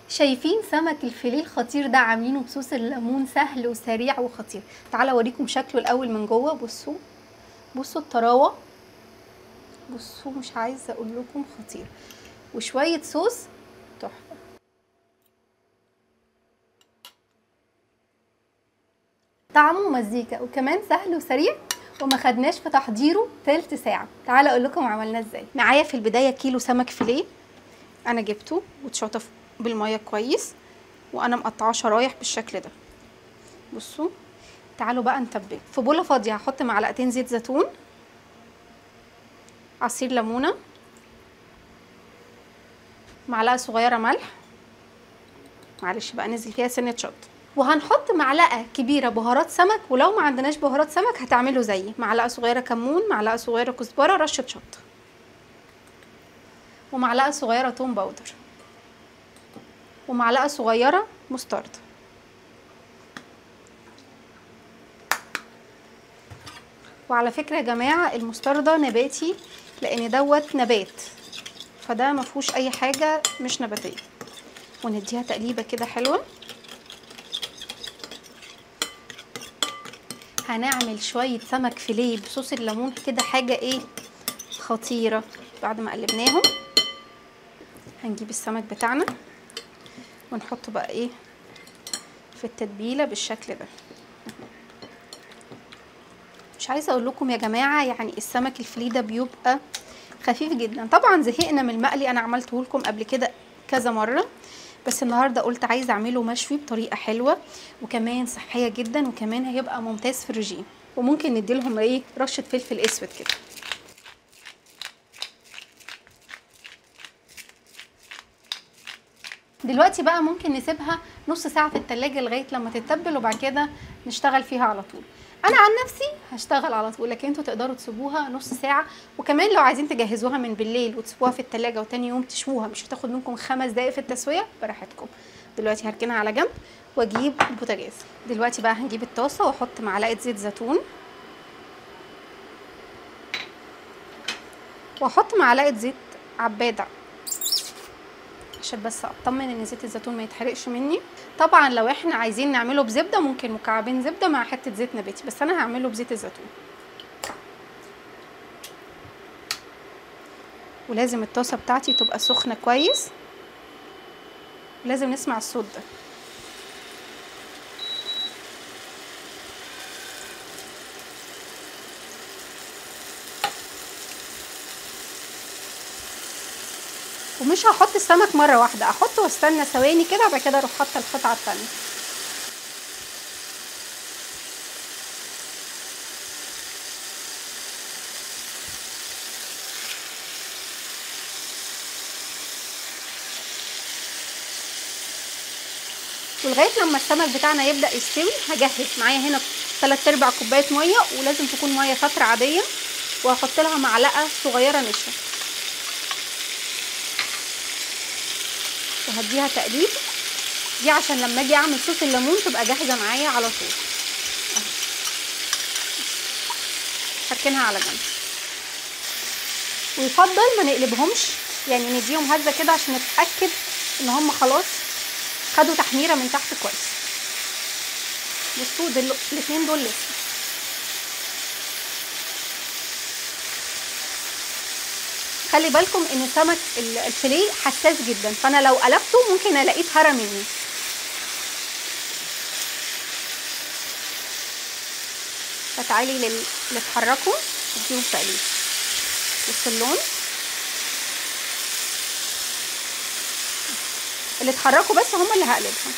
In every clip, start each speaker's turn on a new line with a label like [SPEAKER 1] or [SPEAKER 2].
[SPEAKER 1] شايفين سمك الفيليه الخطير ده عاملينه بصوص الليمون، سهل وسريع وخطير. تعالى اوريكم شكله الاول من جوه. بصوا بصوا الطراوه، بصوا مش عايزه اقول لكم خطير، وشويه صوص تحفه. طعمه مزيكا وكمان سهل وسريع وما خدناش في تحضيره تلت ساعه. تعالى اقول لكم عملناه ازاي. معايا في البدايه كيلو سمك فيليه، انا جبته واتشطف بالميه كويس وانا مقطعاه شرايح بالشكل ده. بصوا تعالوا بقى نتبل. في بوله فاضيه هحط معلقتين زيت زيتون، عصير ليمونه، معلقه صغيره ملح، معلش بقى نزل فيها سنه شطه، وهنحط معلقه كبيره بهارات سمك، ولو ما عندناش بهارات سمك هتعملوا زيي، معلقه صغيره كمون، معلقه صغيره كزبره، رشه شطه، ومعلقه صغيره توم باودر، ومعلقه صغيره مسترد. وعلى فكره يا جماعه المستردة نباتي، لان دوت نبات، فده ما فيهوش اي حاجه مش نباتيه. ونديها تقليبه كده حلوه. هنعمل شويه سمك فيليه بصوص الليمون كده، حاجه ايه خطيره. بعد ما قلبناهم هنجيب السمك بتاعنا ونحطه بقى ايه في التتبيله بالشكل ده. مش عايزه اقول لكم يا جماعه، يعني السمك الفيليه ده بيبقى خفيف جدا. طبعا زهقنا من المقلي، انا عملته لكم قبل كده كذا مره، بس النهارده قلت عايزه اعمله مشوي بطريقه حلوه وكمان صحيه جدا، وكمان هيبقى ممتاز في الرجيم. وممكن نديلهم ايه رشه فلفل اسود كده. دلوقتي بقى ممكن نسيبها نص ساعه في التلاجة لغايه لما تتبل، وبعد كده نشتغل فيها على طول. انا عن نفسي هشتغل على طول، لكن انتوا تقدروا تسيبوها نص ساعه. وكمان لو عايزين تجهزوها من بالليل وتسيبوها في التلاجة وتاني يوم تشووها، مش هتاخد منكم 5 دقايق في التسويه، براحتكم. دلوقتي هركنها على جنب واجيب البوتاجاز. دلوقتي بقى هنجيب الطاسه واحط معلقه زيت زيتون، واحط معلقه زيت عباد عشان بس اطمن ان زيت الزيتون ما يتحرقش مني. طبعا لو احنا عايزين نعمله بزبده ممكن مكعبين زبده مع حته زيت نباتي، بس انا هعمله بزيت الزيتون. ولازم الطاسه بتاعتي تبقى سخنه كويس، لازم نسمع الصوت ده. ومش هحط السمك مره واحده، احطه واستنى ثواني كده وبعد كده اروح حاطه القطعه الثانيه. ولغايه لما السمك بتاعنا يبدا يستوي هجهز معايا هنا 3/4 كوبايه ميه، ولازم تكون ميه فتره عاديه، وهحط لها معلقه صغيره نشا، وهديها تقليب دي عشان لما اجي اعمل صوص الليمون تبقى جاهزه معايا على طول. هركنها على جنب. ويفضل ما نقلبهمش، يعني نديهم هزه كده عشان نتاكد ان هم خلاص خدوا تحميره من تحت كويس. بصوا الاثنين دول لسه. خلي بالكم ان سمك الفيليه حساس جدا، فانا لو قلبته ممكن الاقيه اتهرى مني. فتعالي اللي اتحركوا اديهم تقليب. بصوا اللون، اللي اتحركوا بس هم اللي هقلبهم.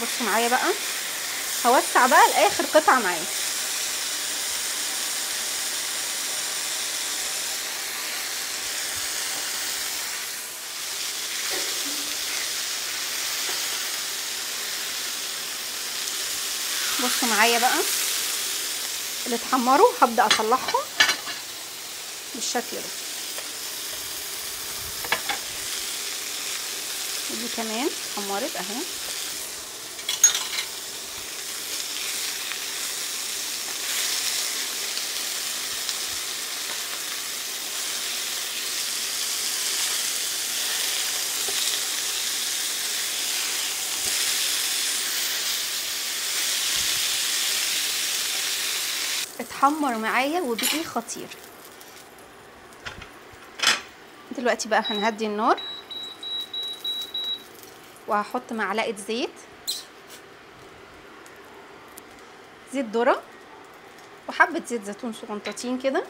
[SPEAKER 1] بصوا معايا بقى، هوسع بقى لاخر قطعه معايا. بصوا معايا بقى اللي اتحمروا هبدا اطلعهم بالشكل ده. ودي كمان اتحمرت اهي. اتحمر معايا وبقي خطير. دلوقتي بقى هنهدي النار وهحط معلقه زيت ذره وحبه زيت زيتون صغنطاطين كده،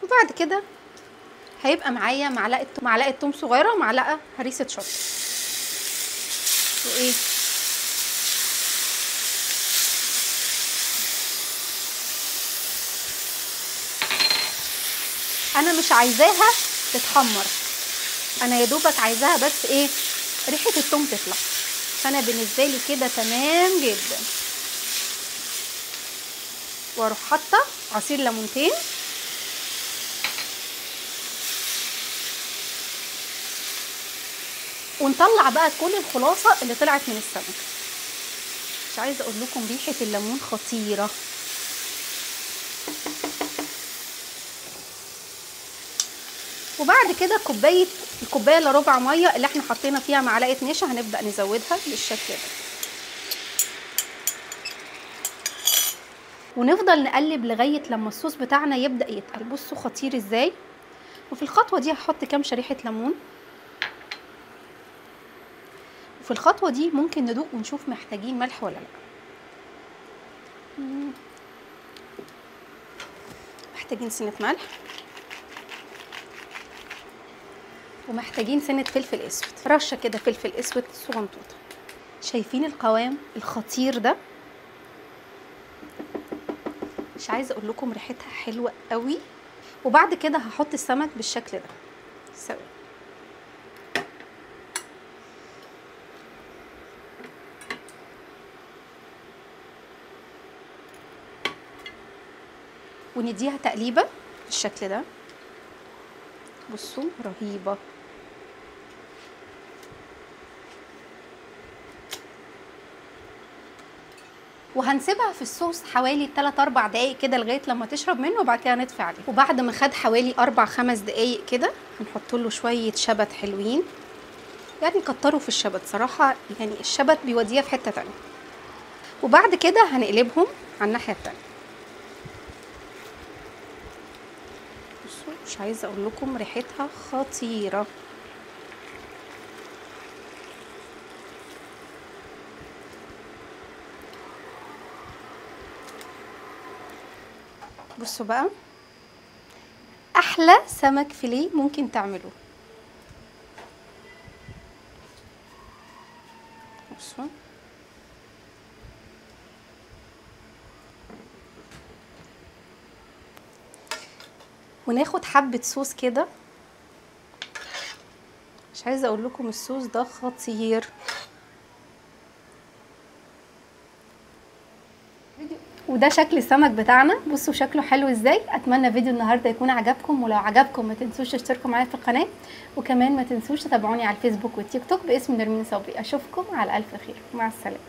[SPEAKER 1] وبعد كده هيبقى معايا معلقه توم صغيره ومعلقه هريسه شطه وايه انا مش عايزاها تتحمر، انا يا دوبك عايزاها بس ايه ريحه الثوم تطلع، فانا بالنسبه لي كده تمام جدا. واروح حاطه عصير ليمونتين ونطلع بقى كل الخلاصه اللي طلعت من السمك. مش عايزه اقول لكم ريحه الليمون خطيره. وبعد كده الكوبايه الا ربع ميه اللي احنا حطينا فيها معلقه نشا هنبدا نزودها بالشكل ده، ونفضل نقلب لغايه لما الصوص بتاعنا يبدا يتقل. بصوا خطير ازاي. وفي الخطوه دي هحط كام شريحه ليمون، وفي الخطوه دي ممكن ندوق ونشوف محتاجين ملح ولا لا. محتاجين سنه ملح ومحتاجين سنه فلفل اسود، رشه كده فلفل اسود صغنطوطه. شايفين القوام الخطير ده؟ مش عايزه اقول لكم ريحتها حلوه قوي. وبعد كده هحط السمك بالشكل ده سوا. ونديها تقليبه بالشكل ده. بصوا رهيبه. وهنسيبها في الصوص حوالي 3-4 دقايق كده لغايه لما تشرب منه، وبعد كده نطفي عليه. وبعد ما خد حوالي 4-5 دقايق كده هنحط له شويه شبت حلوين، يعني كتروا في الشبت صراحه، يعني الشبت بيوديها في حته تانية. وبعد كده هنقلبهم على الناحيه التانية. بصوا مش عايزه اقول لكم ريحتها خطيره. بصوا بقى احلى سمك فيليه ممكن تعملوه. بصوا وناخد حبه صوص كده. مش عايزه اقول لكم الصوص ده خطير. وده شكل السمك بتاعنا. بصوا شكله حلو ازاي. اتمنى فيديو النهارده يكون عجبكم، ولو عجبكم ما تنسوش تشتركوا معايا في القناه، وكمان ما تنسوش تتابعوني على الفيسبوك والتيك توك باسم نرمين صبري. اشوفكم على الف خير، مع السلامه.